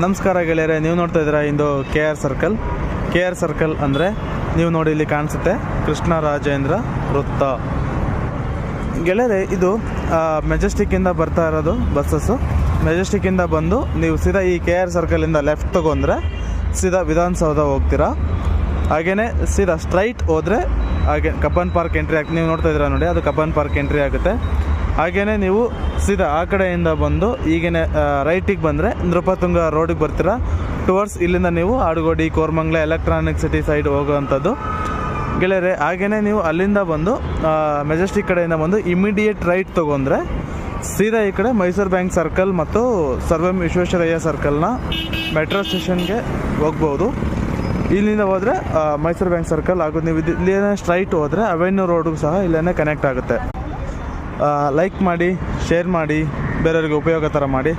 ನಮಸ್ಕಾರ ಗೆಳೆಯರೆ, ನೀವು ನೋಡ್ತಾ ಇದ್ದೀರಾ ಇಂದು ಕೆ ಆರ್ ಸರ್ಕಲ್ ಅಂದರೆ ನೀವು ನೋಡಿ ಇಲ್ಲಿ ಕಾಣಿಸುತ್ತೆ ಕೃಷ್ಣರಾಜೇಂದ್ರ ವೃತ್ತ. ಗೆಳೆಯರೆ, ಇದು ಮೆಜೆಸ್ಟಿಕ್ಕಿಂದ ಬರ್ತಾ ಇರೋದು ಬಸ್ಸಸ್ಸು. ಮೆಜೆಸ್ಟಿಕ್ಕಿಂದ ಬಂದು ನೀವು ಸೀದಾ ಈ ಕೆ ಆರ್ ಸರ್ಕಲಿಂದ ಲೆಫ್ಟ್ ತೊಗೊಂಡ್ರೆ ಸೀದಾ ವಿಧಾನಸೌಧ ಹೋಗ್ತೀರಾ. ಹಾಗೆಯೇ ಸೀದಾ ಸ್ಟ್ರೈಟ್ ಹೋದರೆ ಹಾಗೆ ಕಬ್ಬನ್ ಪಾರ್ಕ್ ಎಂಟ್ರಿ ನೀವು ನೋಡ್ತಾ ಇದ್ದೀರಾ ನೋಡಿ, ಅದು ಕಬ್ಬನ್ ಪಾರ್ಕ್ ಎಂಟ್ರಿ ಆಗುತ್ತೆ. ಹಾಗೆಯೇ ನೀವು ಸೀದಾ ಆ ಕಡೆಯಿಂದ ಬಂದು ಈಗೇನೆ ರೈಟಿಗೆ ಬಂದರೆ ನೃಪತುಂಗ ರೋಡಿಗೆ ಬರ್ತೀರಾ. ಟುವರ್ಡ್ಸ್ ಇಲ್ಲಿಂದ ನೀವು Adugodi, Koramangala, electronic city side ಹೋಗುವಂಥದ್ದು ಗೆಳೆಯರೆ. ಹಾಗೆಯೇ ನೀವು ಅಲ್ಲಿಂದ ಬಂದು ಮೆಜೆಸ್ಟಿಕ್ ಕಡೆಯಿಂದ ಬಂದು ಇಮಿಡಿಯೇಟ್ ರೈಟ್ ತೊಗೊಂಡ್ರೆ ಸೀದಾ ಈ ಕಡೆ ಮೈಸೂರು ಬ್ಯಾಂಕ್ ಸರ್ಕಲ್ ಮತ್ತು ಸರ್ ಎಂ ವಿಶ್ವೇಶ್ವರಯ್ಯ ಸರ್ಕಲ್ನ ಮೆಟ್ರೋ ಸ್ಟೇಷನ್ಗೆ ಹೋಗ್ಬೋದು. ಇಲ್ಲಿಂದ ಹೋದರೆ ಮೈಸೂರು ಬ್ಯಾಂಕ್ ಸರ್ಕಲ್ ಆಗೋದು. ನೀವು ಇಲ್ಲೇನೇ ಸ್ಟ್ರೈಟ್ ಹೋದರೆ ಅವೆನ್ಯೂ ರೋಡಿಗೂ ಸಹ ಇಲ್ಲೇ ಕನೆಕ್ಟ್ ಆಗುತ್ತೆ. ಲೈಕ್ ಮಾಡಿ, ಶೇರ್ ಮಾಡಿ, ಬೇರೆಯವ್ರಿಗೆ ಉಪಯೋಗ ಥರ ಮಾಡಿ.